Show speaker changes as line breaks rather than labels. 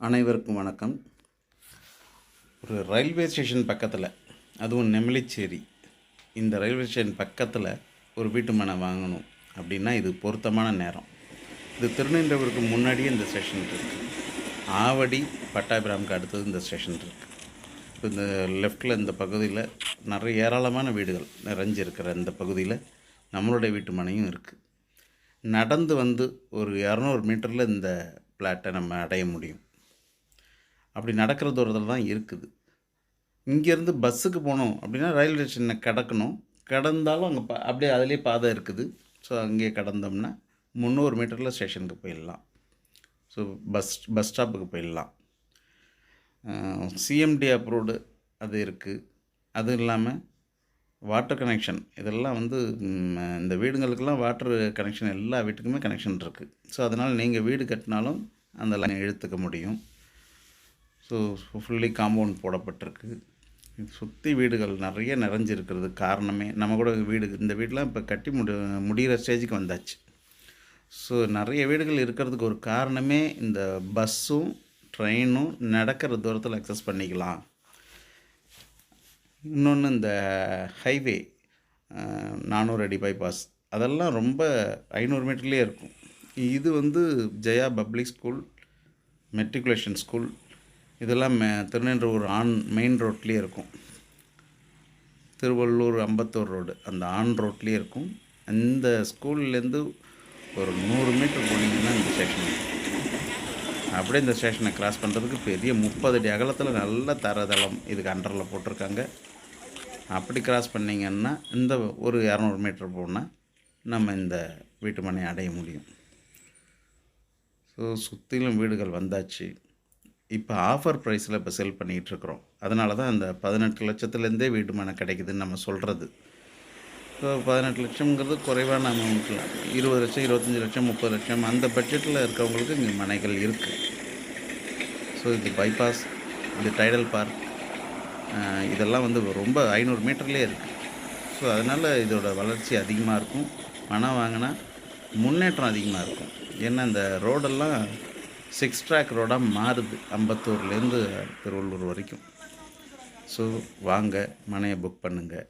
அனைவருக்கும் வணக்கம். ஒரு ரயில்வே ஸ்டேஷன் பக்கத்தில், அதுவும் நெமிலிச்சேரி, இந்த ரயில்வே ஸ்டேஷன் பக்கத்தில் ஒரு வீட்டு மனை வாங்கணும் அப்படின்னா இது பொருத்தமான நேரம். இது திருநின்றவூருக்கு முன்னாடியே இந்த ஸ்டேஷன் இருக்குது. ஆவடி பட்டாபிராமுக்கு அடுத்தது இந்த ஸ்டேஷன் இருக்குது. இப்போ இந்த லெஃப்டில் இந்த பகுதியில் நிறைய ஏராளமான வீடுகள் நிறைஞ்சிருக்கிற இந்த பகுதியில் நம்மளுடைய வீட்டு மனையும் இருக்குது. நடந்து வந்து ஒரு 200 மீட்டரில் இந்த பிளாட்டை நம்ம அடைய முடியும். அப்படி நடக்கிற தூரத்தில் தான் இருக்குது. இங்கேருந்து பஸ்ஸுக்கு போகணும் அப்படின்னா ரயில்வே ஸ்டேஷனை கடக்கணும். கடந்தாலும் அங்கே அப்படியே அதிலே பாதை இருக்குது. ஸோ அங்கேயே கடந்தோம்னா 300 மீட்டரில் ஸ்டேஷனுக்கு போயிடலாம். ஸோ பஸ் ஸ்டாப்புக்கு போயிடலாம். சிஎம்டி அப்ரூவ்டு அது இருக்குது. அதுவும் இல்லாமல் வாட்டர் கனெக்ஷன் இதெல்லாம் வந்து இந்த வீடுங்களுக்கெல்லாம் வாட்டர் கனெக்ஷன் எல்லா வீட்டுக்குமே கனெக்ஷன் இருக்குது. ஸோ அதனால் நீங்கள் வீடு கட்டினாலும் அந்த லைன் இழுத்துக்க முடியும். ஸோ ஃபுல்லி காம்பவுண்ட் போடப்பட்டிருக்கு. சுற்றி வீடுகள் நிறைய நிறைஞ்சிருக்கிறது காரணமே நம்ம கூட இந்த வீடெலாம் இப்போ கட்டி முடிகிற ஸ்டேஜுக்கு வந்தாச்சு. ஸோ நிறைய வீடுகள் இருக்கிறதுக்கு ஒரு காரணமே இந்த பஸ்ஸும் ட்ரெயினும் நடக்கிற தூரத்தில் அக்சஸ் பண்ணிக்கலாம். இன்னொன்று இந்த ஹைவே 400 அடி பைபாஸ் அதெல்லாம் ரொம்ப 500 மீட்டர்லேயே இருக்கும். இது வந்து Jaya public school, matriculation school இதெல்லாம் திருநின்றவூர் மெயின் ரோட்லேயே இருக்கும். திருவள்ளூர் அம்பத்தூர் ரோடு அந்த ரோட்லேயே இருக்கும். அந்த ஸ்கூல்லேருந்து ஒரு 100 மீட்டர் போனீங்கன்னா இந்த ஸ்டேஷன். அப்படியே இந்த ஸ்டேஷனை கிராஸ் பண்ணுறதுக்கு பெரிய 30 அடி அகலத்தில் நல்ல தரதளம் இதுக்கு அண்டரில் போட்டிருக்காங்க. அப்படி கிராஸ் பண்ணிங்கன்னா இந்த ஒரு 200 மீட்டர் போனால் நம்ம இந்த வீட்டு மனையை அடைய முடியும். ஸோ சுற்றிலும் வீடுகள் வந்தாச்சு. இப்போ ஆஃபர் ப்ரைஸில் இப்போ செல் பண்ணிகிட்ருக்குறோம். அதனால தான் அந்த 18 லட்சத்துலேருந்தே வீட்டு மனை கிடைக்குதுன்னு நம்ம சொல்கிறது. ஸோ 18 லட்சங்கிறது குறைவான அமௌண்ட்டில் 20 லட்சம், 25 லட்சம், 30 லட்சம் அந்த பட்ஜெட்டில் இருக்கிறவங்களுக்கு இங்கே மனைகள் இருக்குது. ஸோ இது பைபாஸ், இது டைடல் பார்க் இதெல்லாம் வந்து ரொம்ப 500 மீட்டர்லேயே இருக்குது. ஸோ அதனால் இதோட வளர்ச்சி அதிகமாக இருக்கும். பணம் வாங்கினா முன்னேற்றம் அதிகமாக இருக்கும். ஏன்னா இந்த ரோடெல்லாம் 6 ட்ராக் ரோடாக மாறுது அம்பத்தூர்லேருந்து திருவள்ளூர் வரைக்கும். ஸோ வாங்க, மனையை புக் பண்ணுங்கள்.